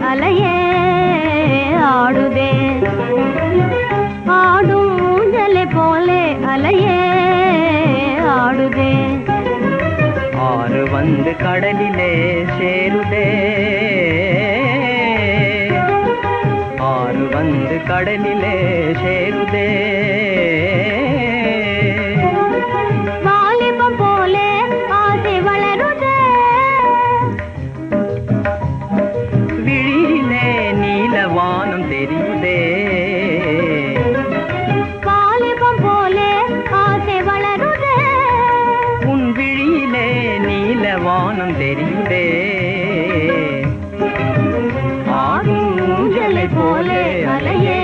அலையே ஆடுதே ஆடும் ஊஞ்சலை போலே அலையே ஆடுதே ஆறு வந்து கடலிலே சேருதே ஆறு வந்து கடலிலே சேருதே வாலிபம் போலே ஆசை வளருதே விழியிலே நீலவானம் தெரியுதே வாலிபம் போலே ஆசை வளருதே உன் விழியிலே நீலவானம் தெரியுதே ஆடும் ஊஞ்சலை போலே அலையே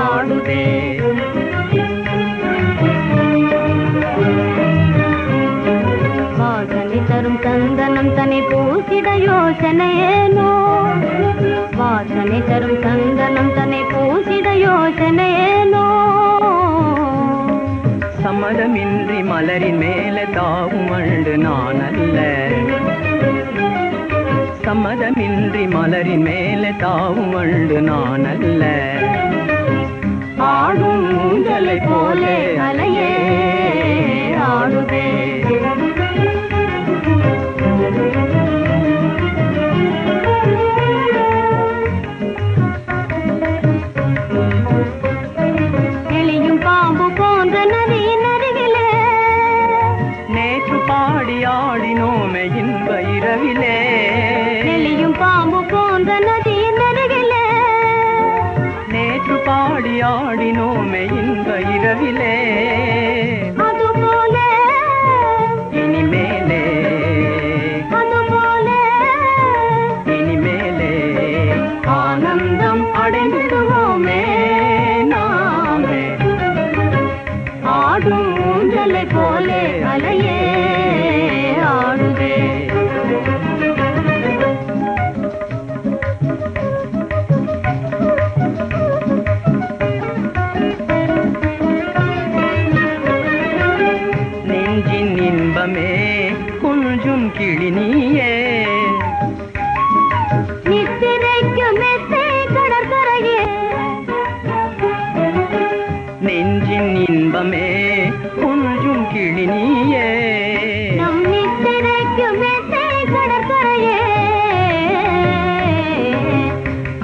ஆடுதே வாசனை தரும் சந்தனம் தன்னை பூசிட யோசனையேனோ வாசனை தரும் சந்தனம் தன்னை பூசிட யோசனையேனோ சம்மதமின்றி மலரின் மேல தாவும் அண்டு நான் அல்ல சம்மதமின்றி மலரின் மேல தாவும் அண்டு நான் அல்ல ஆடும் ஊஞ்சலை போலே அலையே ஆடுதே எளியும் பாம்பு போன்ற நதியின் அருகிலே நேற்று பாடி ஆடினோமே இன்ப இரவிலே எளியும் பாம்பு போன்ற நதியின் அருகிலே நேற்று பாடி ஆடினோமே இன்ப இரவிலே அதுபோல இனிமேலே அதுபோல இனிமேலே ஆனந்தம் அடைந்திடுவோமே நாமே ஆடும் ஊஞ்சலை போலே அலையே ஆடுதே நெஞ்சின் இன்பமே கொஞ்சும் கிளி நீயே நித்திரைக்கும் மெத்தை கடற்கரையே நெஞ்சின் இன்பமே கொஞ்சும் கிளி நீயே நம் நித்திரைக்கும் மெத்தை கடற்கரையே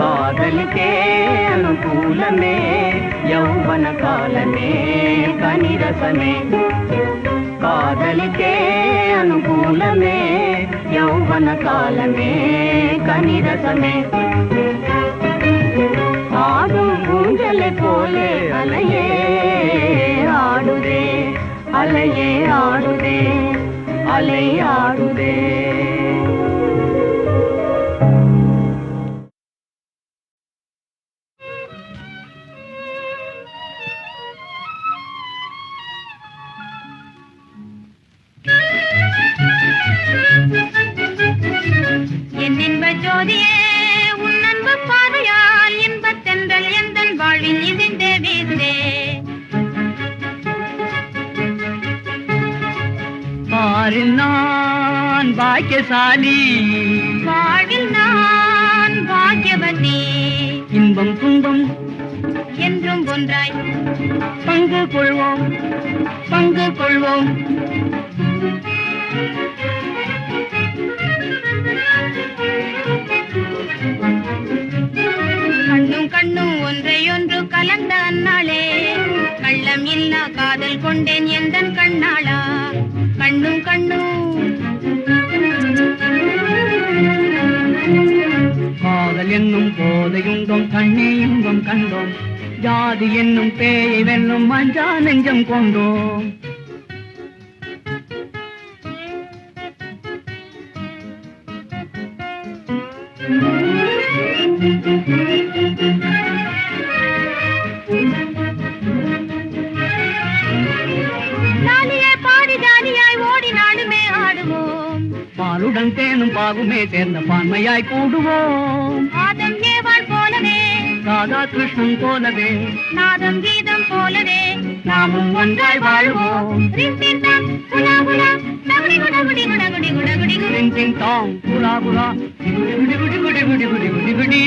காதலுக்கே அனுகூலமே யௌவன காலமே கனிரசமே காதலுக்கே அனுகூலமே யௌவன காலமே கனிரசமே ஆடும் ஊஞ்சலை போலே அலையே ஆடுதே அலையே ஆடுதே அலை ஆடுதே என் இன்ப ஜோதியே உன் அன்பு பாதையால் இன்பத்தென்றல் எந்தன் வாழ்வில் இசைந்தே வீசே பாரில் நான் பாக்கியசாலி வாழ்வில் நான் பாக்கியவதி இன்பம் துன்பம் என்றும் ஒன்றாய் பங்கு கொள்வோம் பங்கு கொள்வோம் கண்ணும் கண்ணும் ஒன்றையொன்று கலந்த அந்நாளே கள்ளம் இல்லா காதல் கொண்டேன் எந்தன் கண்ணாளா கண்ணும் கண்ணும் காதல் என்னும் போதையுண்டோம் கண்ணே இன்பம் கண்டோம் ஜாதி என்னும் பேயை வெல்லும் மஞ்சா நெஞ்சம் கொண்டோம் நாளிலே பாடி ஜாதியாய் ஓடி நாடுமே ஆடுவோம் பாலுடன் தேனும் பாகுமே சேர்ந்த பான்மையாய் கூடுவோம் ஆதம் ஏவாள் போலவே ராதா கிருஷ்ணன் போலவே நாதம் கீதம் போலவே நாமும் ஒன்றாய் வாழ்வோம். ரிந்திண்டாம் குலா குலா டகுடி குடகுடி குடகுடி குடகுடி குடி. டிங் டிங் டாங் குலா குலா குடி குடி குடி குடி குடி குடி குடி குடி.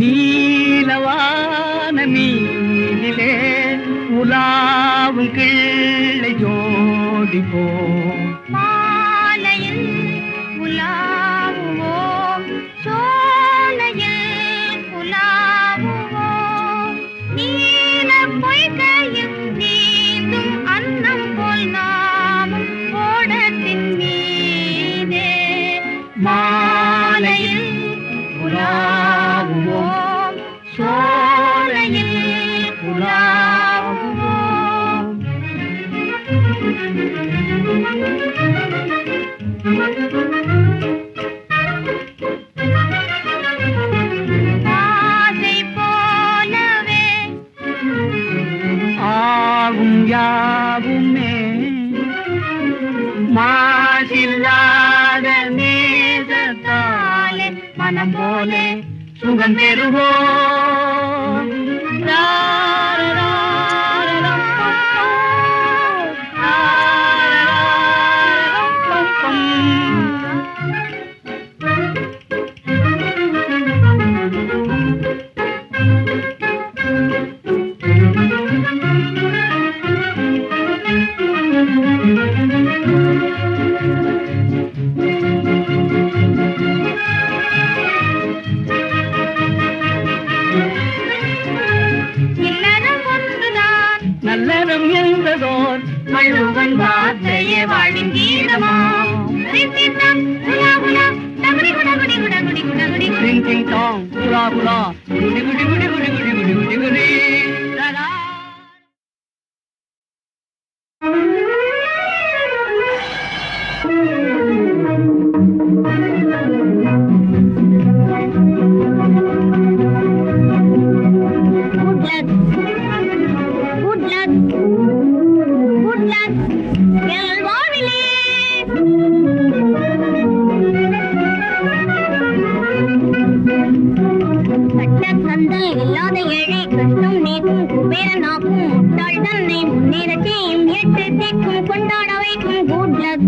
நீலவான மீனிலே உலாவும் கிள்ளை ஜோடி போ. மாலையில் உலாவுவோம் சோலையில் உலாவுவோம். நீல பொய்கையில் நீந்தும் அன்னம் போல் நாமும் ஓடத்தின் மீதே மாலையில் உலாவுவோம் சோலையில் உலாவுவோம். ஆசை போலவே ஆகும் யாவுமே மாசில்லாத நேசத்தாலே மனம் போலே சுகம் பெறுவோம். நல்லறம் என்பதோர் வள்ளுவன் வார்த்தையே வாழின் கீதமாம். ரிந்திண்டாம் குலா குலா டகுடி குடகுடி குடகுடி குடகுடி குடி. டிங் டிங் டாங் குலா குலா குடி குடி குடி குடி குடி குடி குடி குடி. லலா. இல்லாத ஏழை கஷ்டம் நீக்கும் குபேரனாக்கும் முட்டாள் தன்னை முன்னேற செய்யும் எட்டு திக்கும் கொண்டாட வைக்கும் குட் லக்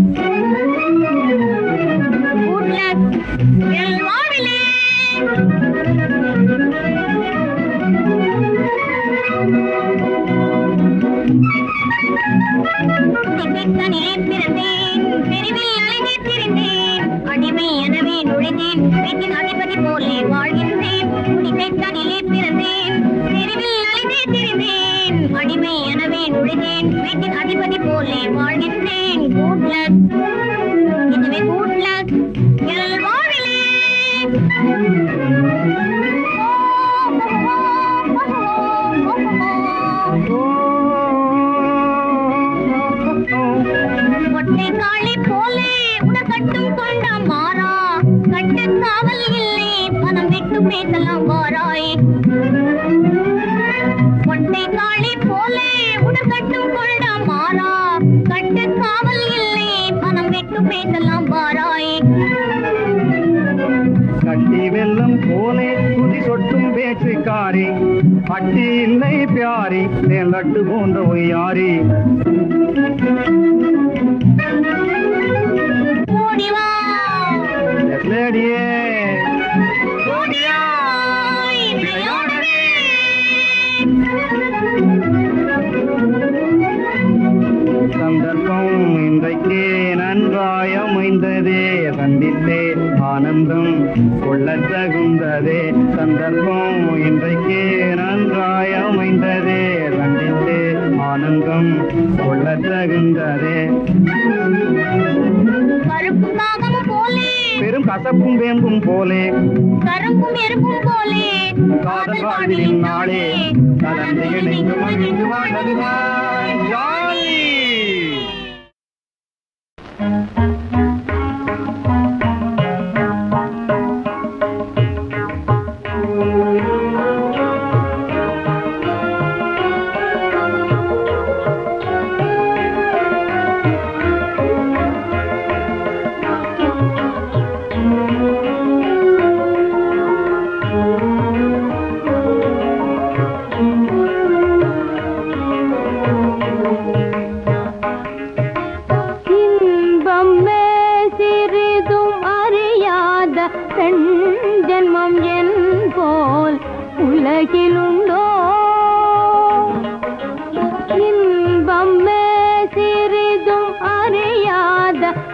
என் வாழ்விலே. திக்கனிலே பிறந்தேன் தெருவில் அலைந்தே திரிந்தேன் அடிமை எனவே நுழைந்தேன் வீட்டின் அதிபதி போலே வாழ்கின்றேன். திக்கனிலே பிறந்தேன் தெருவில் அலைந்தே திரிந்தேன் அடிமை எனவே நுழைந்தேன் வீட்டின் அதிபதி போலே வாழ்கின்றேன். குட் லக் இதுவே குட் லக் என் வாழ்விலே. ஒட்டை காளி போலே உடகட்டும் கொண்ட மாறா கட்டு காவல் இல்லை மனம் விட்டு பேசலாம் வாராய். ஒட்டை காளி போலே உடகட்டும் கொண்ட மாறா கட்டு காவல் இல்லை மனம் விட்டு பேசலாம் வாராய். கட்டி வெல்லம் போலே துதி சொட்டும் பேச்சுக்காரி அட்டி இல்லை பியாரி தேன் லட்டு போன்ற ஒய்யாரி. ஓடிவா லேடியே ஓடியாய் விளையாடவே. சந்தர்ப்பம் இன்றைக்கே நன்றாய் அமைந்ததே சந்தித்தே ஆனந்தம் கொள்ளத் தகுந்ததே. சந்தர்ப்பம் இன்றைக்கே நன்றாய் அமைந்ததே சந்தித்தே ஆனந்தம் கொள்ளத் தகுந்ததே. கருப்பும் காகமும் போலே பெரும் கசப்பும் வேம்பும் போலே கரும்பும் எறும்பும் போலே காதல் வாழ்வின் நாளே கலந்து இணைந்து மகிழ்ந்து வாழ்வதுதான் ஜாலி.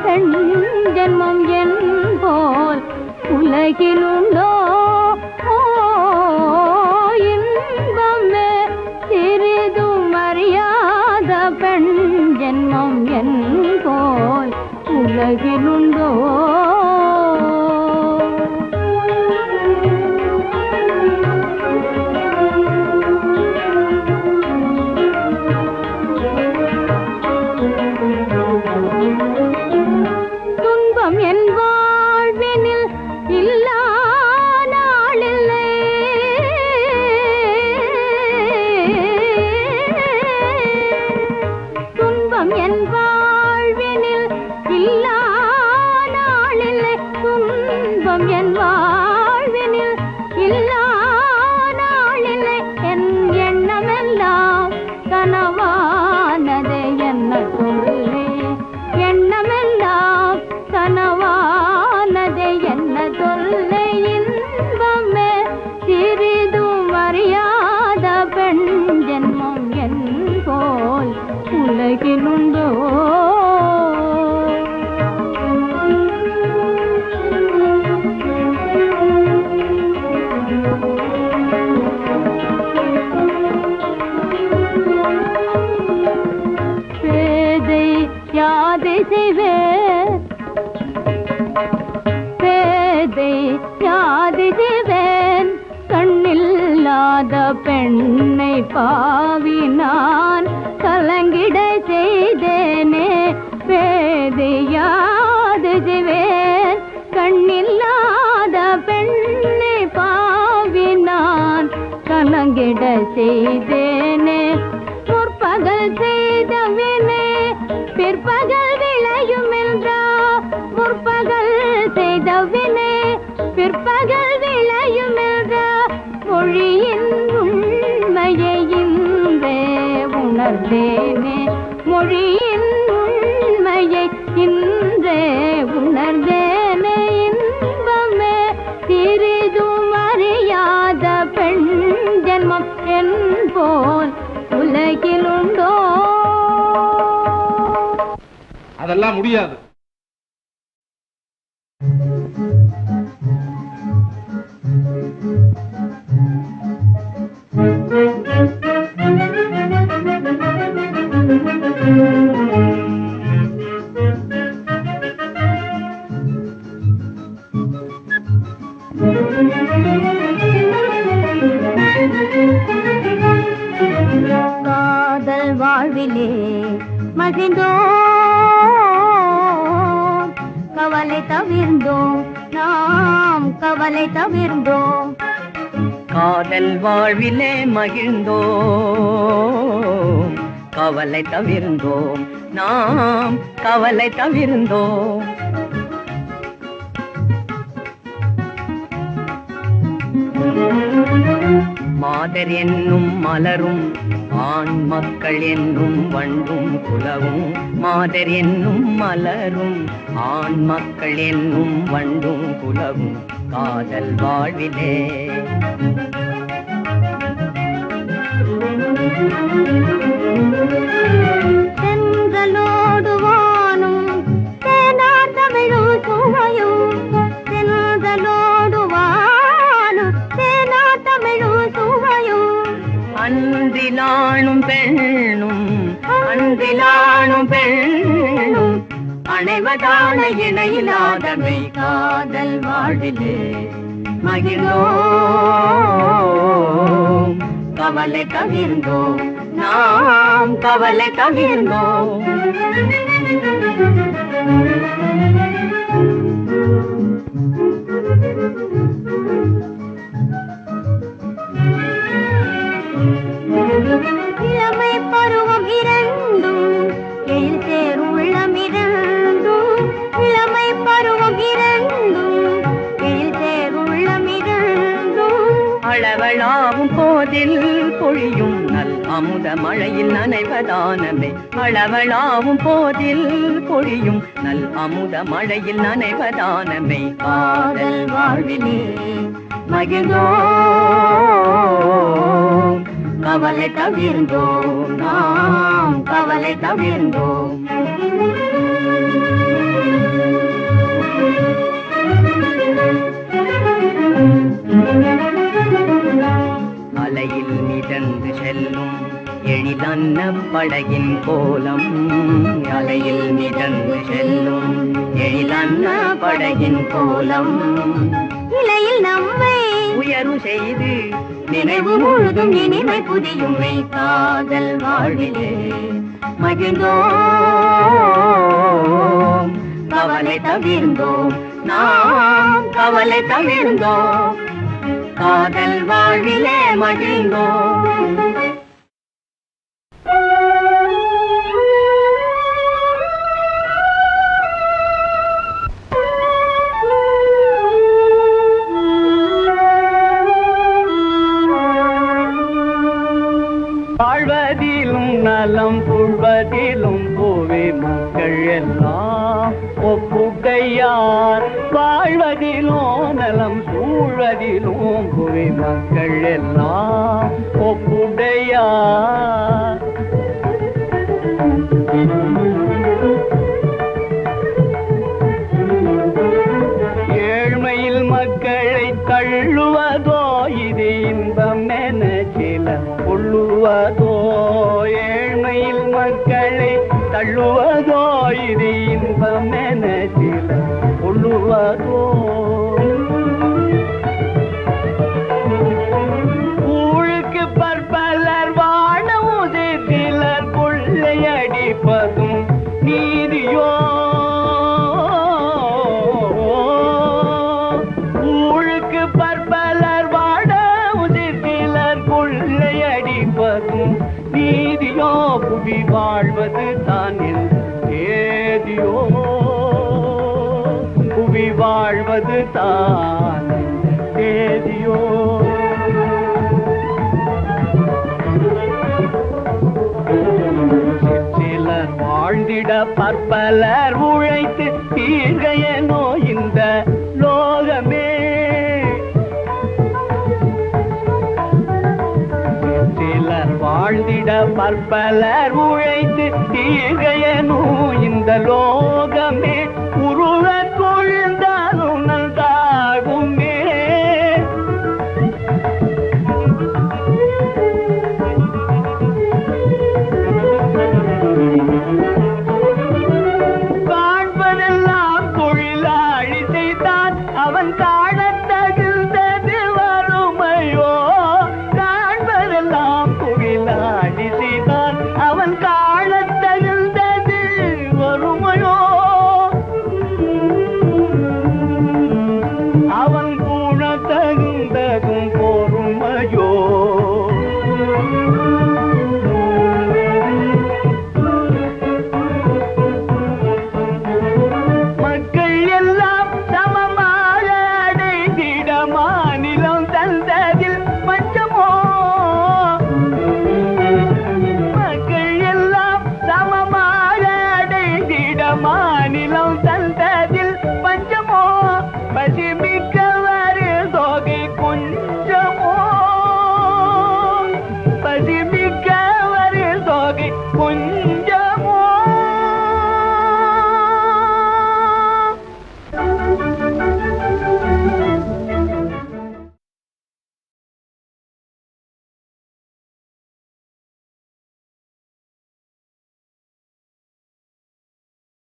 பெண் ஜென்மம் என் போல் உலகிலுண்டோ இன்பமே சிறிதும் அறியாத பெண் ஜென்மம் என் போல் உலகிலுண்டோ துன்பம் என் வாழ்வினில் இல்லா நாளில்லை துன்பம் என் வாழ்வினில் இல்லா நாளில்லை துன்பம் என் வாழ்வினில் இல்லா நாளில்லை என் எண்ணமெல்லாம் கனவானதே என்ன சொல்லே எண்ணமெல்லாம் கனவானதே என்ன சொல்லே இன்பமே சிறிதும் அறியாத பெண் ஜென்மம் என் போல் உலகிலுண்டோ பேதை யாதை செய்வேன் பேதை யாதை செய்வேன் கண்ணில்லாத பெண்ணை பாவி நான் கலங்கிட செய்தேனே பேதை யாதை செய்வேன் கண்ணில்லாத பெண்ணை பாவி நான் கலங்கிட செய்தேனே முற்பகல் செய்தவினே பிற்பகல் விளையும் என்றா முற்பகல் செய்தவினே பிற்பகல் விளையும் என்றா மொழியின் உண்மையை இன்றே உணர்ந்தேனே மொழியின் உண்மையை இன்றே உணர்ந்தேனே இன்பமே சிறிதும் அறியாத பெண் ஜென்மம் என் போல் உலகிலுண்டோ அதெல்லாம் முடியாது. காதல் வாழ்விலே மகிழ்ந்தோம் கவலை தவிர்ந்தோம் நாம் கவலை தவிர்ந்தோம் காதல் வாழ்விலே மகிழ்ந்தோம் கவலை தவிர்ந்தோம் நாம் கவலை தவிர்ந்தோம் மாதர் என்னும் மலரும் ஆண் மக்கள் என்னும் வண்டும் குலவும் மாதர் என்னும் மலரும் ஆண் மக்கள் என்னும் வண்டும் குலவும் காதல் வாழ்விலே சென்றலோடு வானும் தேனார் தமிழும் சுவையும் சென்றலோடு வானும் தேனார் தமிழும் சுவையும் அன்றிலானும் பெண்ணும் அன்றிலானும் பெண்ணும் அனைவதான இணையில்லாதமை காதல் வாழ்விலே மகிழ்ந்தோம் கவலை தவிர்ந்தோம் நாம் கவலை தவிர்ந்தோம் இளமை பருவம் இரண்டும் எழில் சேர் உள்ளம் இரண்டும் இளமை பருவம் இரண்டும் எழில் சேர் உள்ளம் இரண்டும் அளவளாவும் போதில் பொழியும் நல் அமுத மழையில் நனைவதானமே அளவளாவும் போதில் பொழியும் நல் அமுத மழையில் நனைவதானமே காதல் வாழ்விலே மகிழ்ந்தோம் கவலை தவிர்ந்தோம் நாம் கவலை தவிர்ந்தோம் அலையில் மிதந்து செல்லும் எழிலன்ன படகின் கோலம். அலையில் மிதந்து செல்லும் எழிலன்ன படகின் கோலம். இலையில் நம்மை உயர்வு செய்து நினைவு முழுதும் இனிமை புதியும் காதல் வாழ்விலே மகிழ்ந்தோம். கவலை தவிர்ந்தோம், நாம் கவலை தவிர்ந்தோம், காதல் வாழ்விலே மகிழ்ந்தோம். வாழ்வதிலும் நலம் புழ்வதிலும் பூவே மக்கள் எல்லாம் ஒப்புகையார். வாழ்வதிலும் நலம் சூழ்வதிலும் பூவே மக்கள் எல்லாம் ஒப்புடையார். ஏழ்மையில் மக்களை தள்ளுவதோ இது இன்பம் என சில கொள்ளுவதோ. ஏழ்மையில் மக்களை தள்ளுவதோ இது இன்பம் என சில கொள்ளுவதோ. ஊழுக்கு பற்பலர் வாழ உதிர் கொள்ளையடிப்பதும் நீதியோ. ஊழுக்கு பற்பலர் வாழ உதிர் கொள்ளையடிப்பதும் நீதியோ. புவி வாழ்வது தான் ஏதியோ, புவி வாழ்வது தான் ஏதியோ. சிலர் வாழ்ந்திட பற்பலர் உழைத்து தீர்கையனோ இந்த லோகமே. சிலர் வாழ்ந்திட பற்பலர் உழைத்து தீர்கையனோ இந்த லோகமே.